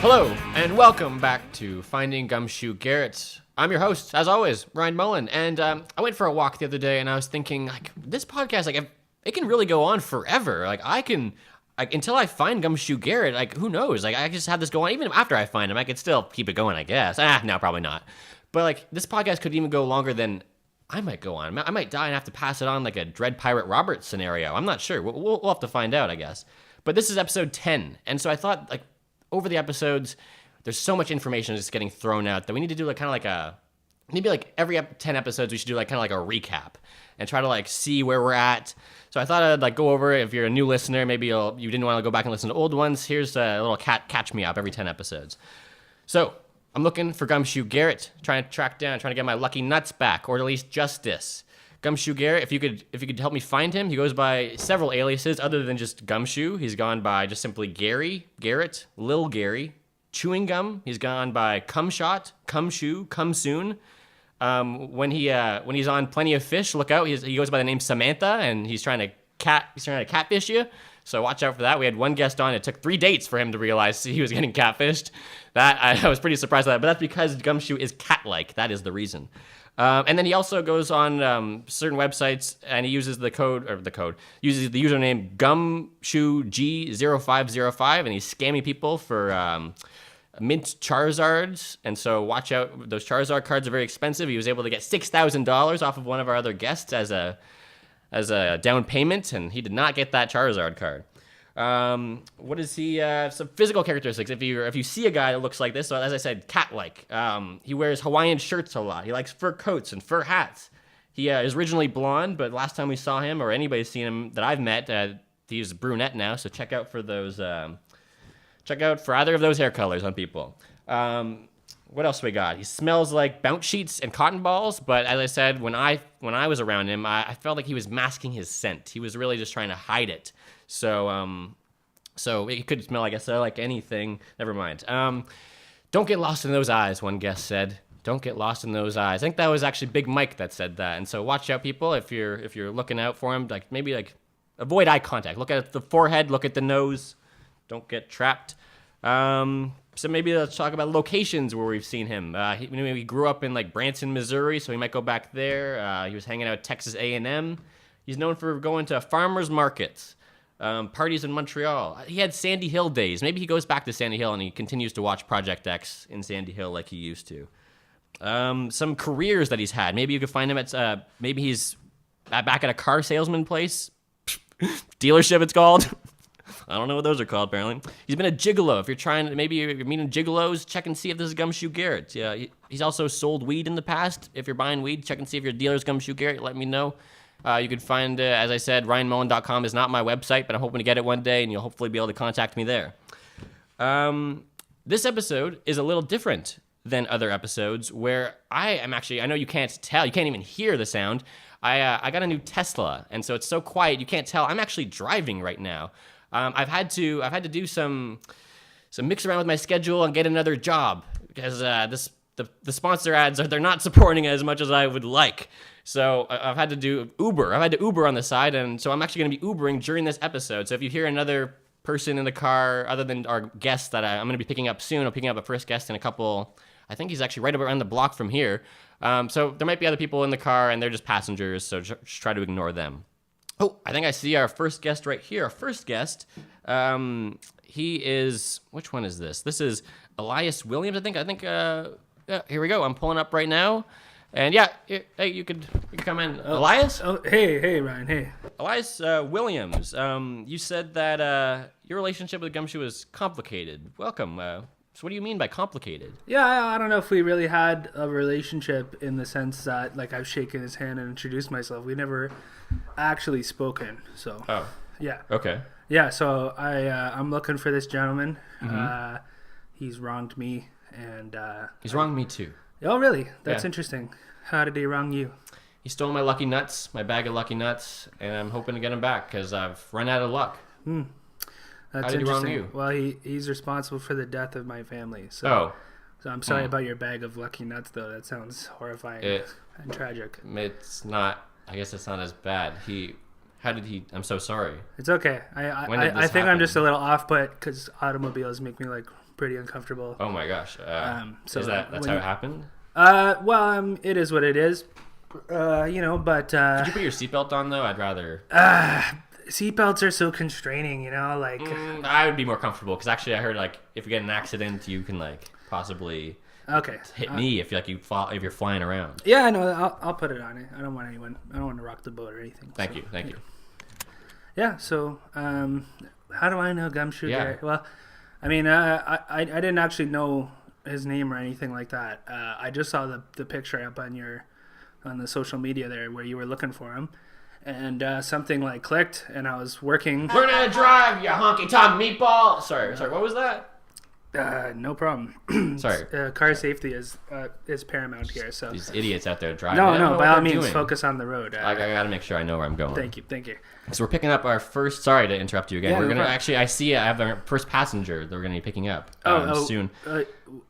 Hello, and welcome back to Finding Gumshoe Garrett. I'm your host, as always, Ryan Mullen, and I went for a walk the other day, and I was thinking, this podcast, it can really go on forever. Until I find Gumshoe Garrett, who knows? I can just have this go on. Even after I find him, I could still keep it going, I guess. No, probably not. But, this podcast could even go longer than I might go on. I might die and have to pass it on like a Dread Pirate Roberts scenario. I'm not sure. We'll have to find out, I guess. But this is episode 10, and so I thought, over the episodes, there's so much information just getting thrown out that we need to do every 10 episodes we should do a recap and try to see where we're at. So I thought I'd go over it. If you're a new listener, maybe you didn't want to go back and listen to old ones. Here's a little catch me up every 10 episodes. So I'm looking for Gumshoe Garrett, trying to get my lucky nuts back, or at least justice. Gumshoe Garrett, if you could help me find him. He goes by several aliases other than just Gumshoe. He's gone by just simply Gary, Garrett, Lil Gary, Chewing Gum. He's gone by Cumshot, Cumshoe, Come Soon. When he's on Plenty of Fish, look out. He goes by the name Samantha, and he's trying to catfish you. So watch out for that. We had one guest on. It took 3 dates for him to realize he was getting catfished. I was pretty surprised at that, but that's because Gumshoe is cat-like. That is the reason. And then he also goes on certain websites, and he uses uses the username GumshoeG0505, and he's scamming people for mint Charizards. And so watch out. Those Charizard cards are very expensive. He was able to get $6,000 off of one of our other guests as a down payment, and he did not get that Charizard card. What is he? Some physical characteristics. If you see a guy that looks like this, so as I said, cat-like. He wears Hawaiian shirts a lot. He likes fur coats and fur hats. He is originally blonde, but last time we saw him, or anybody's seen him that I've met, he's brunette now. So check out for those. Check out for either of those hair colors on people. What else we got? He smells like bounce sheets and cotton balls, but as I said, when I was around him, I felt like he was masking his scent. He was really just trying to hide it. So it could smell, I guess, like anything. Never mind. Don't get lost in those eyes, one guest said. Don't get lost in those eyes. I think that was actually Big Mike that said that. And so watch out, people, if you're looking out for him. Maybe avoid eye contact. Look at the forehead. Look at the nose. Don't get trapped. So maybe let's talk about locations where we've seen him. He grew up in Branson, Missouri, so he might go back there. He was hanging out at Texas A&M. He's known for going to farmers markets. Parties in Montreal. He had Sandy Hill days. Maybe he goes back to Sandy Hill and he continues to watch Project X in Sandy Hill like he used to. Some careers that he's had. Maybe you could find him at, maybe he's back at a car salesman place. Dealership, it's called. I don't know what those are called, apparently. He's been a gigolo. If maybe you're meeting gigolos, check and see if this is Gumshoe Garrett. Yeah, he's also sold weed in the past. If you're buying weed, check and see if your dealer's Gumshoe Garrett. Let me know. You can find, as I said, RyanMullen.com is not my website, but I'm hoping to get it one day, and you'll hopefully be able to contact me there. This episode is a little different than other episodes where I know you can't tell, you can't even hear the sound. I got a new Tesla, and so it's so quiet you can't tell. I'm actually driving right now. I've had to do some mix around with my schedule and get another job because the sponsor ads they're not supporting it as much as I would like. So I've had to do Uber. I've had to Uber on the side, and so I'm actually going to be Ubering during this episode. So if you hear another person in the car, other than our guest that I'm going to be picking up soon, I'm picking up a first guest in a couple. I think he's actually right around the block from here. So there might be other people in the car, and they're just passengers. So just try to ignore them. Oh, I think I see our first guest right here. Our first guest, he is, which one is this? This is Elias Williams, I think. Yeah, here we go. I'm pulling up right now. And yeah, hey, you could come in. Elias? Oh, hey, Ryan, hey. Elias Williams, you said that your relationship with Gumshoe is complicated. Welcome. So what do you mean by complicated? Yeah, I don't know if we really had a relationship in the sense that, I've shaken his hand and introduced myself. We never actually spoken, so. Oh. Yeah. Okay. Yeah, so I'm looking for this gentleman. Mm-hmm. He's wronged me, and... He's wronged me too. Oh, really? That's Yeah. interesting. How did he wrong you? He stole my lucky nuts, my bag of lucky nuts, and I'm hoping to get him back because I've run out of luck. That's How did he wrong you? Well, he's responsible for the death of my family. So I'm sorry about your bag of lucky nuts, though. That sounds horrifying and tragic. It's not. I guess it's not as bad. How did he? I'm so sorry. It's okay. When did I this think I'm happen? just a little off put because automobiles make me like pretty uncomfortable. Oh my gosh. So is that's how it happened? It is what it is. But Did you put your seatbelt on though? I'd rather. seatbelts are so constraining, like. I would be more comfortable because actually I heard like if you get in an accident, you can like possibly Okay. hit me if you fall if you're flying around. Yeah, I know. I'll put it on it. I don't want to rock the boat or anything. Thank you. Yeah. So, how do I know Gumshoe Yeah. Garrett? Well, I mean, I didn't actually know his name or anything like that. I just saw the picture up on the social media there where you were looking for him, and something like clicked, and I was working. Learn how to drive, you honky tonk meatball. Sorry. What was that? No problem. Sorry. Car safety is paramount here. So These idiots out there driving. no, I don't know by what all they're means, doing. focus on the road. I gotta make sure I know where I'm going. Thank you. So we're picking up our first. Sorry to interrupt you again. Yeah, We're no gonna problem. actually. I see. I have our first passenger that we're gonna be picking up soon.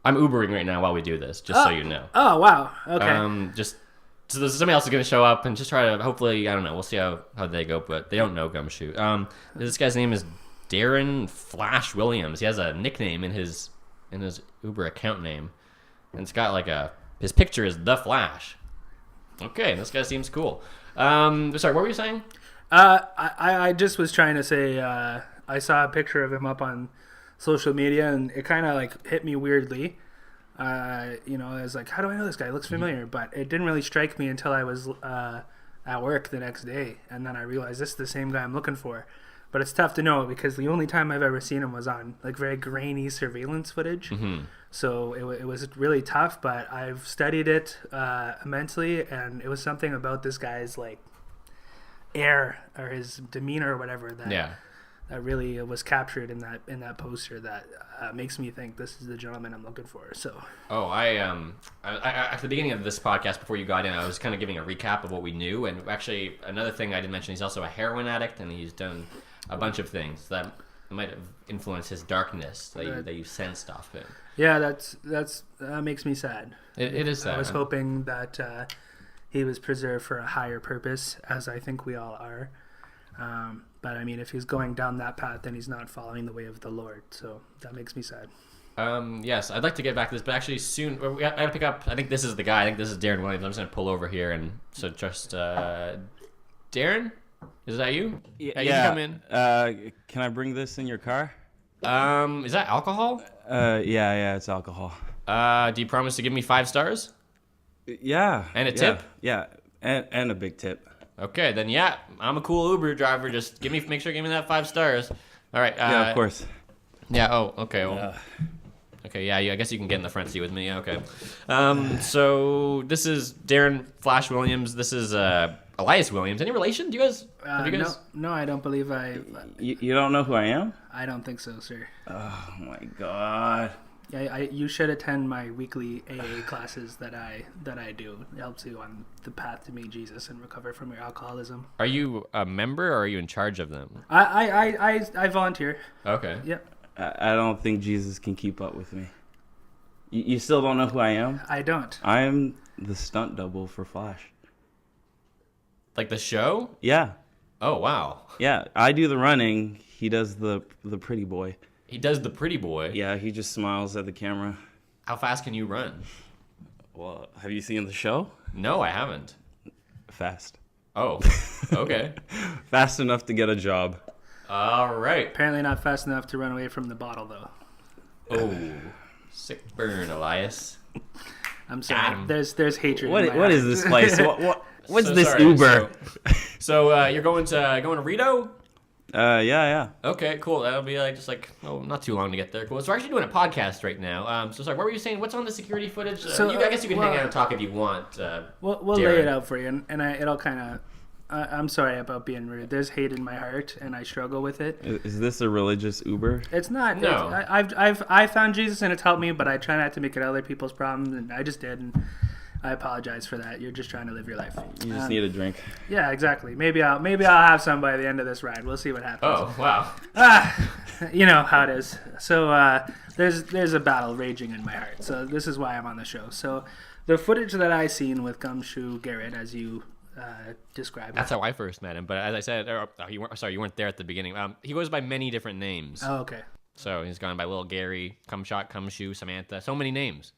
I'm Ubering right now while we do this, just so you know. Oh wow. Okay. Just so there's somebody else is gonna show up and just try to. Hopefully, I don't know. We'll see how they go, but they don't know Gumshoe. This guy's name is Darren Flash Williams. He has a nickname in his Uber account name, and it's got like his picture is the Flash. Okay, this guy seems cool. Sorry, what were you saying? I just was trying to say I saw a picture of him up on social media, and it kind of like hit me weirdly. I was like, how do I know this guy? It looks familiar, but it didn't really strike me until I was at work the next day, and then I realized this is the same guy I'm looking for. But it's tough to know because the only time I've ever seen him was on like very grainy surveillance footage. Mm-hmm. So it was really tough, but I've studied it immensely, and it was something about this guy's like air or his demeanor or whatever that really was captured in that poster that makes me think this is the gentleman I'm looking for. So I at the beginning of this podcast before you got in, I was kind of giving a recap of what we knew, and actually another thing I didn't mention, he's also a heroin addict, and he's done a bunch of things that might have influenced his darkness that you sensed off him. Yeah, that makes me sad. It is sad. I was hoping that he was preserved for a higher purpose, as I think we all are. But I mean, if he's going down that path, then he's not following the way of the Lord. So that makes me sad. Yes, I'd like to get back to this, but actually soon I gotta pick up. I think this is the guy. I think this is Darren Williams. I'm just gonna pull over here and so just Darren, is that you? Yeah. You can come in. Can I bring this in your car? Is that alcohol? Yeah, it's alcohol. Do you promise to give me 5 stars? Yeah. And a tip? Yeah, and a big tip. Okay, then yeah, I'm a cool Uber driver. Just make sure you give me that 5 stars. All right. Yeah, of course. Yeah. Oh, okay. Well, okay. Yeah. I guess you can get in the front seat with me. Okay. So this is Darren Flash Williams. This is Elias Williams. Any relation? Do you guys? Have you guys? No, I don't believe You don't know who I am? I don't think so, sir. Oh my God. Yeah, you should attend my weekly AA classes that I do. It helps you on the path to meet Jesus and recover from your alcoholism. Are you a member or are you in charge of them? I volunteer. Okay. Yep. I don't think Jesus can keep up with me. You still don't know who I am? I don't. I'm the stunt double for Flash. Like the show? Yeah. Oh wow. Yeah, I do the running. He does the pretty boy. He does the pretty boy. Yeah, he just smiles at the camera. How fast can you run? Well, have you seen the show? No, I haven't. Fast. Oh. Okay. Fast enough to get a job. All right. Apparently not fast enough to run away from the bottle, though. Oh, sick burn, Elias. I'm Got sorry. him. There's hatred. What in my what heart. is this place? What's So this sorry, Uber? So you're going to Rito? Yeah. Okay, cool. That'll be not too long to get there. Cool. So we're actually doing a podcast right now. So sorry, what were you saying? What's on the security footage? I guess you can hang out and talk if you want. We'll lay it out for you, and it'll kind of. I'm sorry about being rude. There's hate in my heart, and I struggle with it. Is this a religious Uber? It's not. No. I found Jesus, and it's helped me, but I try not to make it other people's problems, and I just did, and I apologize for that. You're just trying to live your life. You just need a drink. Yeah, exactly. Maybe I'll have some by the end of this ride. We'll see what happens. Oh, wow. You know how it is. So there's a battle raging in my heart. So this is why I'm on the show. So the footage that I seen with Gumshoe Garrett, as you describe it. That's how I first met him. But as I said, you weren't there at the beginning. He goes by many different names. Oh, okay. So he's gone by Little Gary, Cumshot, Cumshoe, Samantha. So many names.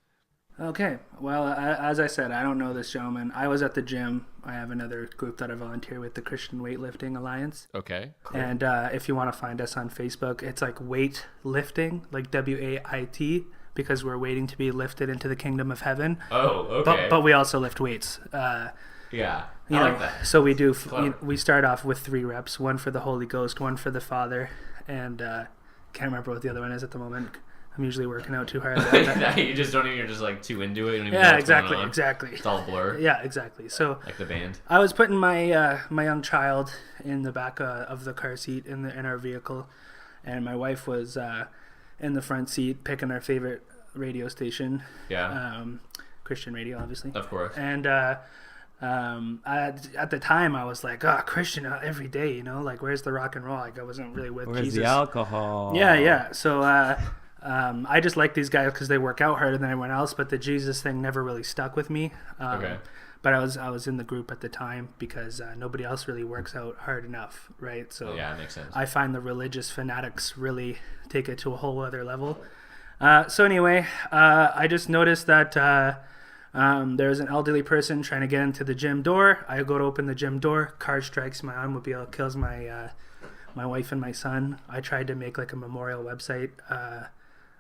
Okay. Well, as I said, I don't know this gentleman. I was at the gym. I have another group that I volunteer with, the Christian Weightlifting Alliance. Okay. Cool. And if you want to find us on Facebook, it's like weightlifting, like WAIT, because we're waiting to be lifted into the kingdom of heaven. Oh, okay. But we also lift weights. Yeah. You I know, like that. so we do. Clever. We start off with 3 reps: one for the Holy Ghost, one for the Father, and can't remember what the other one is at the moment. I'm usually working out too hard. You just don't even. You're just like too into it. You don't even know Yeah, what's exactly, going on. exactly. It's all a blur. Yeah, exactly. So Like the band. I was putting my my young child in the back of the car seat in our vehicle, and my wife was in the front seat picking our favorite radio station. Yeah. Christian radio, obviously. Of course. And at the time, I was like, oh, Christian every day, you know, like, where's the rock and roll? Like, I wasn't really with Where's Jesus. the alcohol? Yeah. So I just like these guys because they work out harder than everyone else, but the Jesus thing never really stuck with me. Okay. But I was in the group at the time because nobody else really works out hard enough, right? So Yeah, that makes sense. I find the religious fanatics really take it to a whole other level. So anyway, I just noticed that there's an elderly person trying to get into the gym door. I go to open the gym door. Car strikes my automobile, kills my my wife and my son. I tried to make like a memorial website,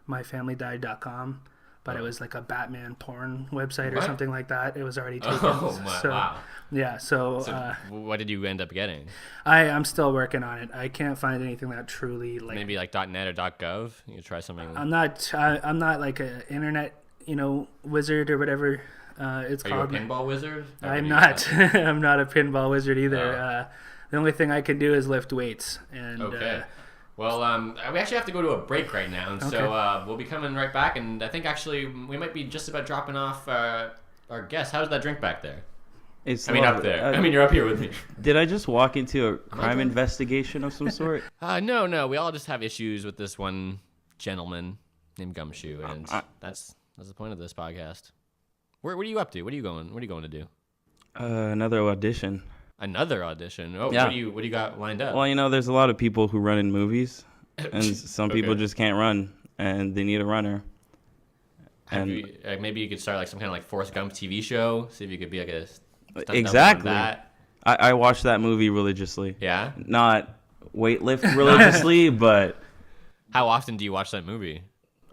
myfamilydied.com, but it was like a Batman porn website or What? something like that. It was already taken. Oh, my, wow. Yeah, so What did you end up getting? I'm still working on it. I can't find anything that truly like. Maybe like .net or .gov? You could try something. I'm not like an internet, wizard or whatever it's Are you a called. pinball wizard? Or I'm do you- not. I'm not a pinball wizard either. Oh. The only thing I can do is lift weights. And Okay. Well, we actually have to go to a break right now, and so we'll be coming right back. And I think actually we might be just about dropping off our guest. How's that drink back there? It's Up there. You're up here with me. Did I just walk into a crime investigation of some sort? No. We all just have issues with this one gentleman named Gumshoe, and that's the point of this podcast. What are you up to? What are you going to do? Another audition. Another audition. Oh, Yeah. What do you got lined up? Well, there's a lot of people who run in movies, and some people Okay. just can't run, and they need a runner. Maybe you could start like some kind of like Forrest Gump TV show. See if you could be like a stunt double on Exactly. that. I watched that movie religiously. Yeah. Not weightlift religiously, but How often do you watch that movie?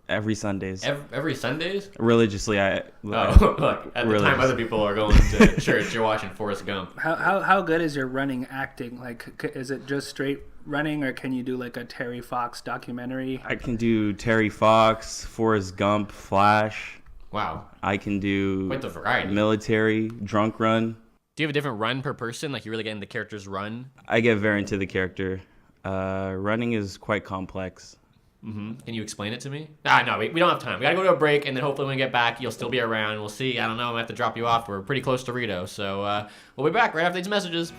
every Sundays. Every Sundays? Religiously, Oh, look, at the time other people are going to church, you're watching Forrest Gump. how good is your running acting? Like, is it just straight running, or can you do like a Terry Fox documentary? I can do Terry Fox, Forrest Gump, Flash. Wow. I can do Quite the variety. military, drunk run. Do you have a different run per person? Like you really get into the character's run? I get very into the character. Running is quite complex. Can you explain it to me? No, we don't have time. We gotta go to a break, and then hopefully when we get back, you'll still be around. We'll see. I don't know. I might have to drop you off. We're pretty close to Rito, so we'll be back right after these messages.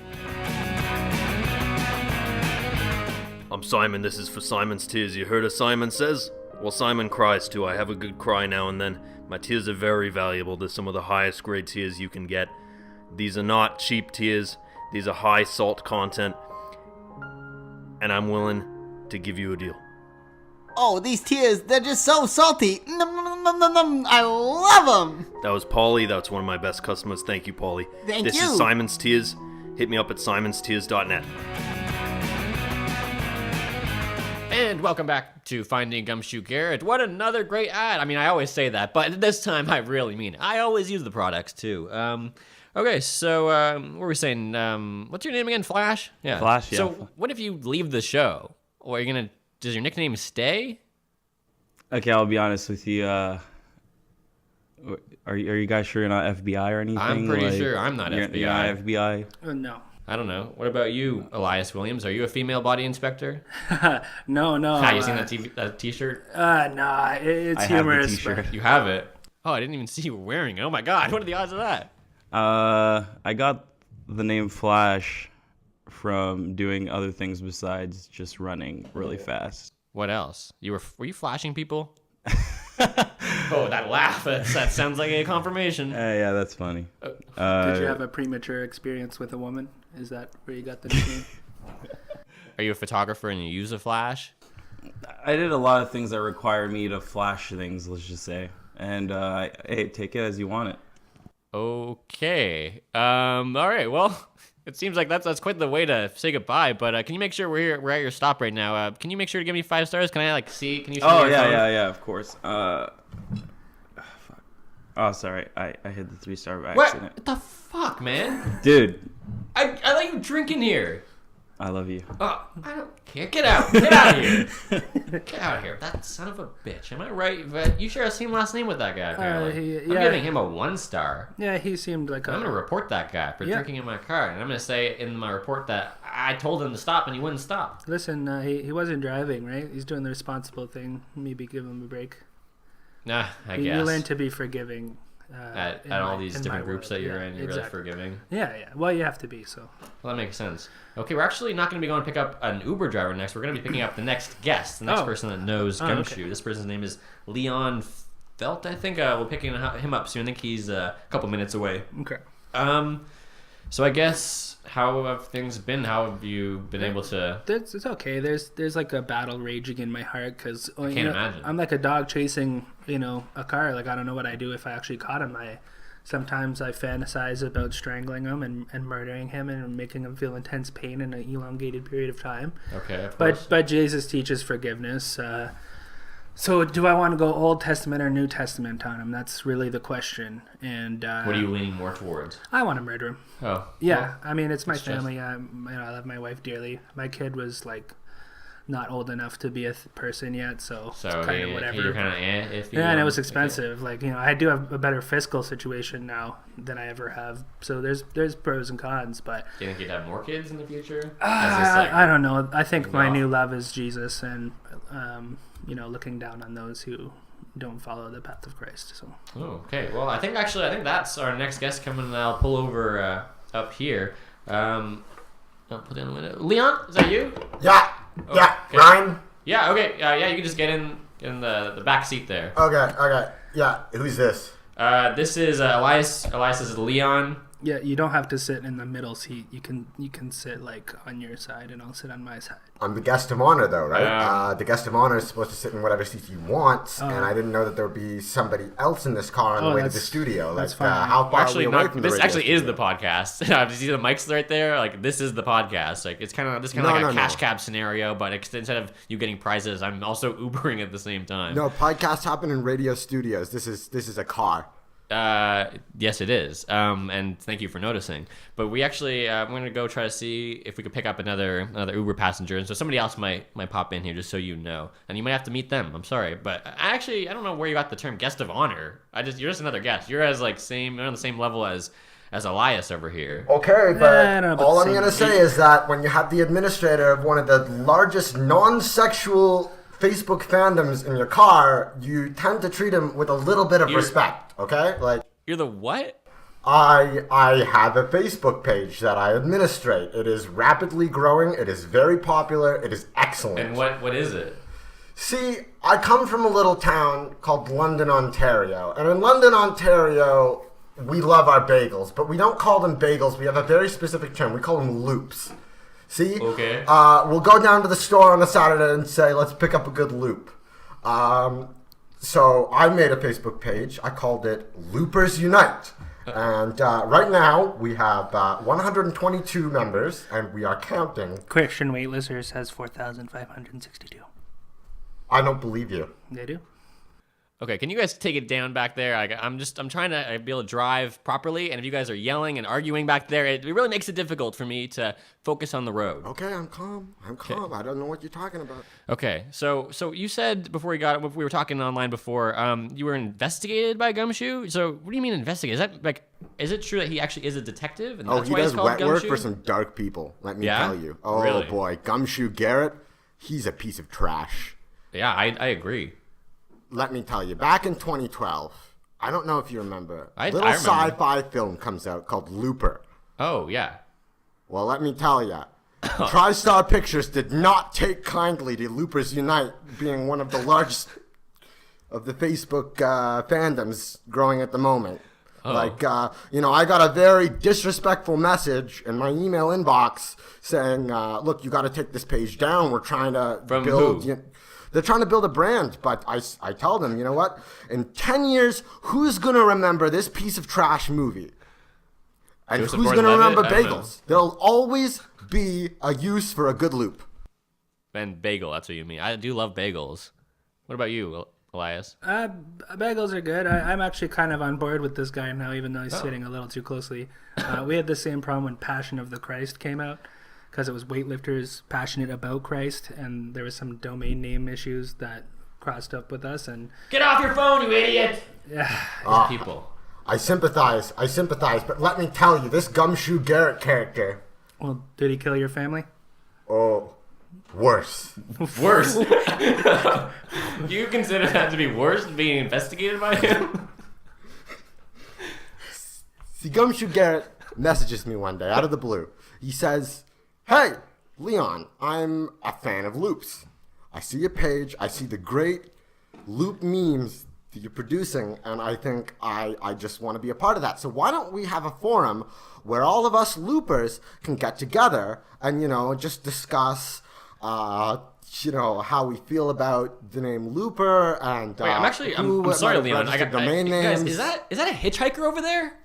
I'm Simon, this is for Simon's Tears. You heard as Simon says? Well, Simon cries too. I have a good cry now and then. My tears are very valuable. They're some of the highest grade tears you can get. These are not cheap tears. These are high salt content. And I'm willing to give you a deal. Oh, these tears, they're just so salty. Nom, nom, nom, nom, nom. I love them. That was Paulie. That's one of my best customers. Thank you, Paulie. Thank This you. is Simon's Tears. Hit me up at simonstears.net. And welcome back to Finding Gumshoe Garrett. What another great ad. I mean, I always say that, but this time I really mean it. I always use the products, too. Okay, so what were we saying? What's your name again? Flash? Yeah. Flash, yeah. So what if you leave the show? Or are you going to... Does your nickname stay? Okay, I'll be honest with you. Are you guys sure you're not FBI or anything? I'm pretty sure I'm not you're, FBI. You're not FBI? No. I don't know. What about you, Elias Williams? Are you a female body inspector? No. You seen that T-shirt? Nah, it's I have the humorous. t-shirt. You have it. Oh, I didn't even see you were wearing it. Oh my God, what are the odds of that? I got the name Flash from doing other things besides just running really fast. What else? Were you flashing people? Oh, that laugh. That sounds like a confirmation. Yeah, that's funny. Did you have a premature experience with a woman? Is that where you got the nickname? Are you a photographer and you use a flash? I did a lot of things that required me to flash things, let's just say. And hey, take it as you want it. Okay. All right. Well, it seems like that's quite the way to say goodbye. But can you make sure we're at your stop right now? Can you make sure to give me 5 stars? Can I see? Can you see? Oh your phone? yeah, of course. Fuck. Oh, sorry. I hit the 3-star by What? accident. What the fuck, man? Dude, I let you drink in here. I love you. Oh, I don't care. Get out. Get out of here. Get out of here. That son of a bitch. Am I right? But you share the same last name with that guy, apparently. I'm giving him a 1 star. Yeah, he seemed like I'm going to report that guy for drinking in my car. And I'm going to say in my report that I told him to stop and he wouldn't stop. Listen, he wasn't driving, right? He's doing the responsible thing. Maybe give him a break. Nah, I guess. You learn to be forgiving. At all these different groups that you're in, you're really forgiving. Yeah. Well, you have to be, so. Well, that makes sense. Okay, we're actually not going to be going to pick up an Uber driver next. We're going to be picking up the next guest, the next person that knows Gumshoe. Okay. This person's name is Leon Felt, I think. We're picking him up soon. I think he's a couple minutes away. Okay. So I guess, how have things been? How have you been able to... It's okay. There's like a battle raging in my heart because I can't imagine. I'm like a dog chasing, a car. Like, I don't know what I do if I actually caught him. Sometimes I fantasize about strangling him and murdering him and making him feel intense pain in an elongated period of time. Okay, of course. But Jesus teaches forgiveness. So do I want to go Old Testament or New Testament on him? That's really the question. And what are you leaning more towards? I want to murder him. Oh. Yeah, well, I mean, it's my family. I love my wife dearly. My kid was like not old enough to be a person yet, so it's kind of whatever. You're kind of if you and it was expensive. Okay. Like, I do have a better fiscal situation now than I ever have. So there's pros and cons, but do you think you'd have more kids in the future? I don't know. I think my new love is Jesus, and looking down on those who don't follow the path of Christ. So. Oh, okay. Well, I think that's our next guest coming. I'll pull over up here. I'll put in the window. Leon, is that you? Yeah. Oh, yeah. Okay. Ryan. Yeah. Okay. Yeah. You can just get in the back seat there. Okay. Yeah. Who's this? This is Elias. Elias is Leon. Yeah, you don't have to sit in the middle seat. You can sit like on your side, and I'll sit on my side. I'm the guest of honor, though, right? The guest of honor is supposed to sit in whatever seat he wants, and I didn't know that there would be somebody else in this car on the way to the studio. That's fine. How far Actually, are we away from the this radio actually studio? is the podcast. Do you see the mics right there? Like, this is the podcast. Like, it's kind of like a cash cab scenario, but instead of you getting prizes, I'm also Ubering at the same time. No, podcasts happen in radio studios. This is a car. Yes, it is. And thank you for noticing. But we actually, I'm going to go try to see if we could pick up another Uber passenger. And so somebody else might pop in here, just so you know. And you might have to meet them. I'm sorry, but I don't know where you got the term guest of honor. You're just another guest. You're you're on the same level as Elias over here. Okay, but all I'm going to say is that when you have the administrator of one of the largest non-sexual Facebook fandoms in your car, you tend to treat him with a little bit of respect, okay? Like, you're the what? I have a Facebook page that I administrate. It is rapidly growing. It is very popular. It is excellent. And what is it? See, I come from a little town called London, Ontario. And in London, Ontario, we love our bagels. But we don't call them bagels. We have a very specific term. We call them loops. See? Okay. We'll go down to the store on a Saturday and say, let's pick up a good loop. So I made a Facebook page. I called it Loopers Unite. And right now we have 122 members, and we are counting. Christian Waitlisters has 4,562. I don't believe you. They do. Okay, can you guys take it down back there? I'm trying to be able to drive properly, and if you guys are yelling and arguing back there, it really makes it difficult for me to focus on the road. Okay, I'm calm. I don't know what you're talking about. Okay, so you said before we were talking online before, you were investigated by Gumshoe. So what do you mean investigated? Is that is it true that he actually is a detective? And that's he why does he's called wet Gumshoe? work for some dark people. Let me tell you. Oh Really? Boy, Gumshoe Garrett, he's a piece of trash. Yeah, I agree. Let me tell you, back in 2012, I don't know if you remember, I little remember. sci-fi film comes out called Looper. Oh, yeah. Well, let me tell you, TriStar Pictures did not take kindly to Loopers Unite being one of the largest of the Facebook fandoms growing at the moment. Oh. Like, I got a very disrespectful message in my email inbox saying, look, you got to take this page down. We're trying to From build... who? They're trying to build a brand, but I tell them, you know what? In 10 years, who's going to remember this piece of trash movie? And Joseph who's going to Gordon-Levitt? remember I don't know. bagels? There'll always be a use for a good loop. And bagel, that's what you mean. I do love bagels. What about you, Elias? Bagels are good. I'm actually kind of on board with this guy now, even though he's sitting a little too closely. We had the same problem when Passion of the Christ came out, because it was weightlifters passionate about Christ, and there was some domain name issues that crossed up with us. And Get off your phone, you idiot! yeah, People. I sympathize, but let me tell you, this Gumshoe Garrett character, well, did he kill your family? oh, worse. Worse. Do you consider that to be worse than being investigated by him? See, Gumshoe Garrett messages me one day out of the blue. He says, hey, Leon, I'm a fan of loops. I see your page, I see the great loop memes that you're producing, and I think I just want to be a part of that. So why don't we have a forum where all of us loopers can get together and, just discuss, how we feel about the name Looper and Wait, I'm sorry, Leon. I got domain guys, names. is that a hitchhiker over there?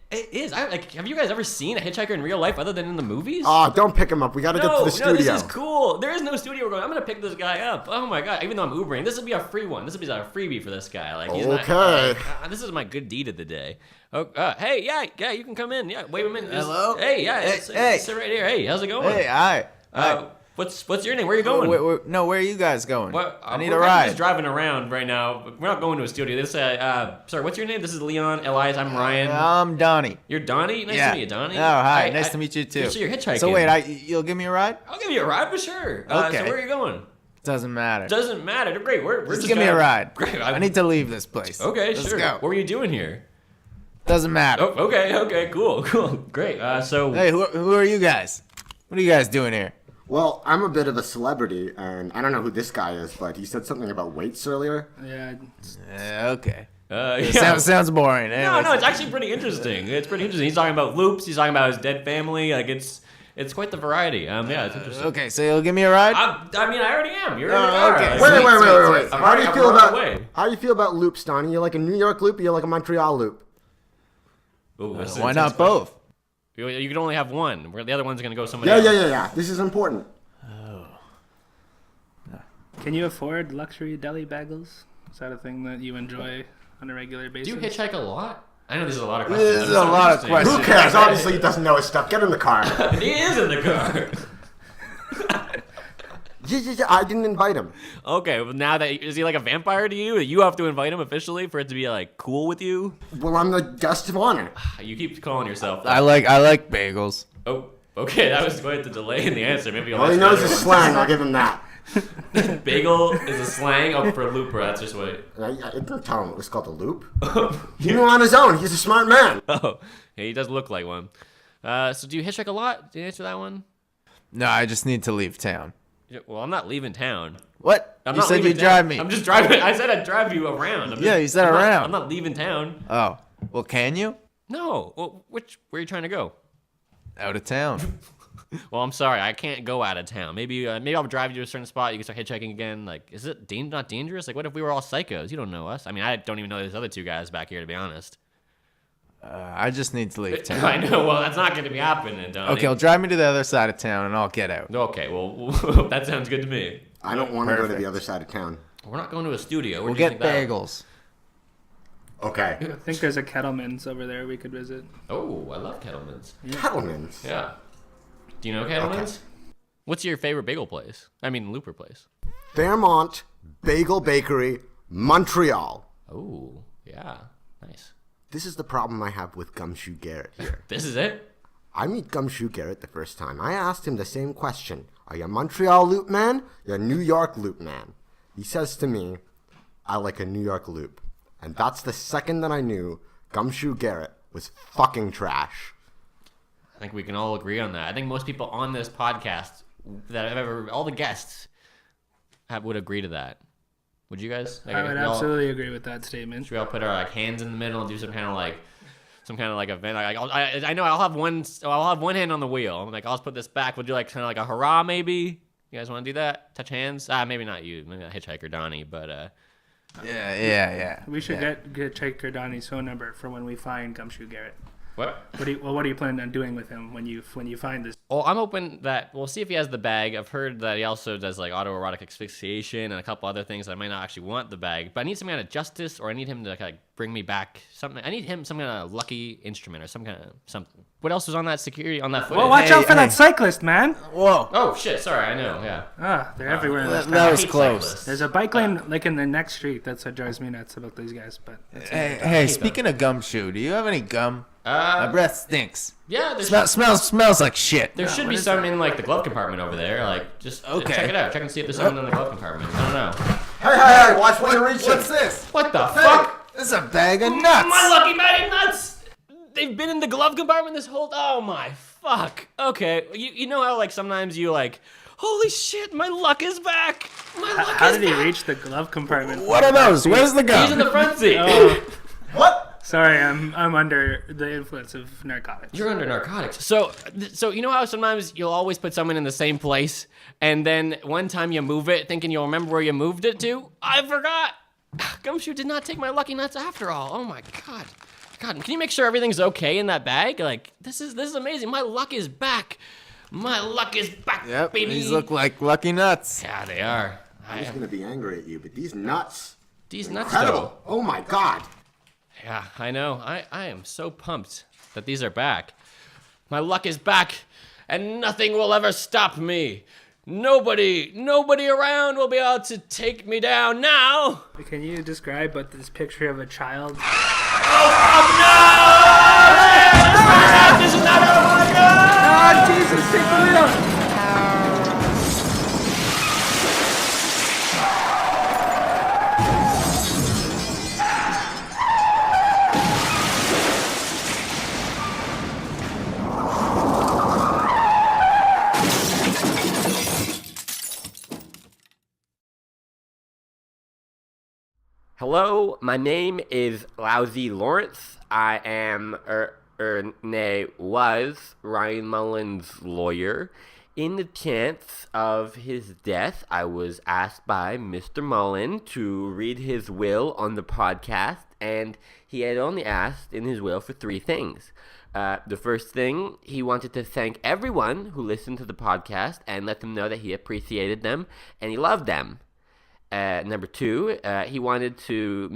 It is. Have you guys ever seen a hitchhiker in real life other than in the movies? Don't pick him up. We got to get to the studio. No, this is cool. There is no studio we're going. I'm going to pick this guy up. Oh my god. Even though I'm Ubering, this will be a free one. This will be a freebie for this guy. Like, he's Okay. not, this is my good deed of the day. Oh, hey, yeah, you can come in. Yeah, wave him in. Hello? Hey, yeah. Hey. Sit right here. Hey, how's it going? Hey, hi. What's your name? Where are you going? Where are you guys going? What? I need we're a kinda ride. just driving around right now. We're not going to a studio. This, sorry, what's your name? This is Leon, Elias. I'm Ryan. I'm Donnie. You're Donnie. Nice Yeah. to meet you, Donnie. Oh, hi. Nice to meet you too. So you're hitchhiking. So wait, you'll give me a ride? I'll give you a ride for sure. Okay. So where are you going? Doesn't matter. Doesn't matter. Great. We're Just just give me a gonna- ride. Great. I need to leave this place. Okay, Let's sure. go. What were you doing here? Doesn't matter. Oh, okay, cool. Great. So Hey, who are you guys? What are you guys doing here? Well, I'm a bit of a celebrity, and I don't know who this guy is, but he said something about weights earlier. Yeah, Okay. yeah. Sounds boring. No, Anyways. it's actually pretty interesting. It's pretty interesting. He's talking about loops. He's talking about his dead family. Like it's quite the variety. Yeah, it's interesting. Okay, so you'll give me a ride? I mean, I already am. You're in the car. okay. Wait. I'm How do you already- feel I'm on about the way. how do you feel about loops, Donnie? You like a New York loop? Or you like a Montreal loop? Ooh, that's Why intense not both? question. You can only have one. The other one's gonna go somewhere Yeah, else. yeah. This is important. can you afford luxury deli bagels? Is that a thing that you enjoy on a regular basis? Do you hitchhike a lot? I know this is a lot of questions. This is I'm a so lot of interested. questions. Who cares? Obviously, he doesn't know his stuff. Get in the car. He is in the car. Yeah. I didn't invite him. Okay, well now that is he like a vampire to you? You have to invite him officially for it to be like cool with you. Well, I'm the guest of honor. You keep calling yourself. I like bagels. Oh, okay, that was quite the delay in the answer. Maybe you'll All he ask knows the is other slang. I'll give him that. one. Bagel is a slang for looper. That's just what. I didn't tell him it was called a loop. He knew on his own. He's a smart man. Oh, yeah, he does look like one. So do you hitchhike a lot? Did you answer that one? No, I just need to leave town. Yeah, well, I'm not leaving town. What? I'm You not said leaving you'd town. drive me. I'm just driving. I said I'd drive you around. Yeah, you said I'm not- around. I'm not leaving town. Oh, well, can you? No. Well, where are you trying to go? Out of town. Well, I'm sorry, I can't go out of town. Maybe I'll drive you to a certain spot. You can start hitchhiking again. Like, is it not dangerous? Like, what if we were all psychos? You don't know us. I mean, I don't even know these other two guys back here, to be honest. I just need to leave town. I know. Well, that's not going to be happening, Donnie. Okay, well, drive me to the other side of town and I'll get out. Okay. Well, that sounds good to me. I don't want to go to Perfect. the other side of town. We're not going to a studio. Where We'll do you get think that- bagels. Okay. I think there's a Kettleman's over there we could visit. Oh, I love Kettleman's. Kettleman's. Yeah. Do you know Kettleman's? What's your favorite bagel place? I mean, looper place. Fairmont Bagel Bakery, Montreal. Oh, yeah. Nice. This is the problem I have with Gumshoe Garrett here. This is it? I meet Gumshoe Garrett the first time. I asked him the same question. Are you a Montreal loop man? You're a New York loop man. He says to me, I like a New York loop. And that's the second that I knew Gumshoe Garrett was fucking trash. I think we can all agree on that. I think most people on this podcast that have ever, all the guests would agree to that. Would you guys? I would absolutely agree with that statement. Should we all put our like hands in the middle and do some kind of like event? Like, I know I'll have one hand on the wheel. I'm like, I'll just put this back. We'll do like kind of like a hurrah, maybe. You guys want to do that? Touch hands? Maybe not you. Maybe not Hitchhiker Donnie, but Yeah. We should get Hitchhiker Donnie's phone number for when we find Gumshoe Garrett. what? What are you planning on doing with him when you find this? Well, I'm hoping that we'll see if he has the bag. I've heard that he also does like autoerotic asphyxiation and a couple other things that I might not actually want the bag. But I need some kind of justice, or I need him to like bring me back something. I need him some kind of lucky instrument or some kind of something. What else was on that footage? Well, watch out for that cyclist, man. Whoa. Oh shit! Sorry, I know. Yeah. They're everywhere in this town. That was hate close. cyclists. There's a bike lane like in the next street. That's what drives me nuts about these guys. But that's Hey, speaking of gumshoe, do you have any gum? My breath stinks. Yeah. There's Smells like shit. There should be some in like the glove compartment over there. Like, just check it out. Check and see if there's something in the glove compartment. I don't know. Hey, watch where you're reaching. What's this? What the fuck? This is a bag of nuts. My lucky bag of nuts. They've been in the glove compartment this whole. Oh my fuck. Okay, you know how like sometimes you like, holy shit, my luck is back. My luck How is did he back. reach the glove compartment? What are those? Where's the gum? He's in the front seat. What? Sorry, I'm under the influence of narcotics. You're under narcotics. So you know how sometimes you'll always put someone in the same place, and then one time you move it, thinking you'll remember where you moved it to. I forgot. Gumshoe did not take my lucky nuts after all. Oh my god. God, can you make sure everything's okay in that bag? Like, this is amazing. My luck is back. My luck is back, Yep, baby. these look like lucky nuts. Yeah, they are. I was gonna be angry at you, but these nuts. These nuts, Incredible. though. Oh my god. Yeah, I know. I am so pumped that these are back. My luck is back, and nothing will ever stop me. Nobody around will be able to take me down now. Can you describe what this picture of a child? This is not over. Ah, Jesus, take the wheel! Hello, my name is Lousy Lawrence. I am, was Ryan Mullen's lawyer. In the chance of his death, I was asked by Mr. Mullen to read his will on the podcast, and he had only asked in his will for 3 things. The first thing, he wanted to thank everyone who listened to the podcast and let them know that he appreciated them and he loved them. Number 2, he wanted to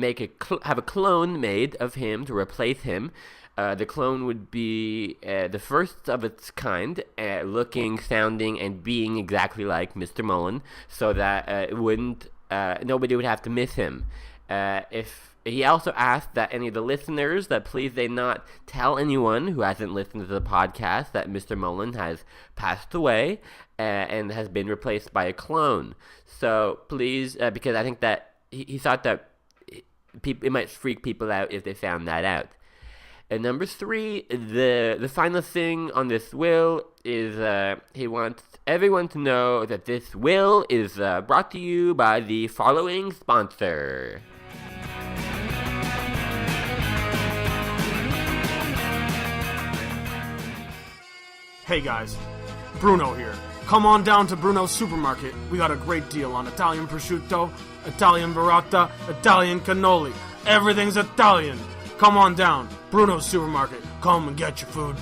have a clone made of him to replace him. The clone would be the first of its kind, looking, sounding, and being exactly like Mr. Mullen, so that nobody would have to miss him. He also asked that any of the listeners that please they not tell anyone who hasn't listened to the podcast that Mr. Mullen has passed away and has been replaced by a clone. So please, because I think that he thought that it might freak people out if they found that out. And number 3, the final thing on this will is he wants everyone to know that this will is brought to you by the following sponsor. Hey guys, Bruno here. Come on down to Bruno's Supermarket. We got a great deal on Italian prosciutto, Italian burrata, Italian cannoli. Everything's Italian. Come on down. Bruno's Supermarket. Come and get your food.